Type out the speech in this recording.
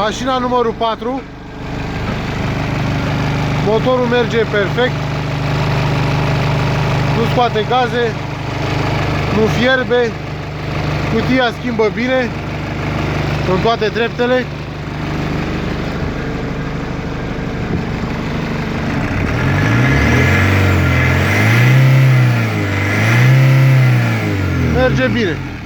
Mașina numărul 4. Motorul merge perfect. Nu scoate gaze, nu fierbe. Cutia schimbă bine în toate dreptele. Merge bine.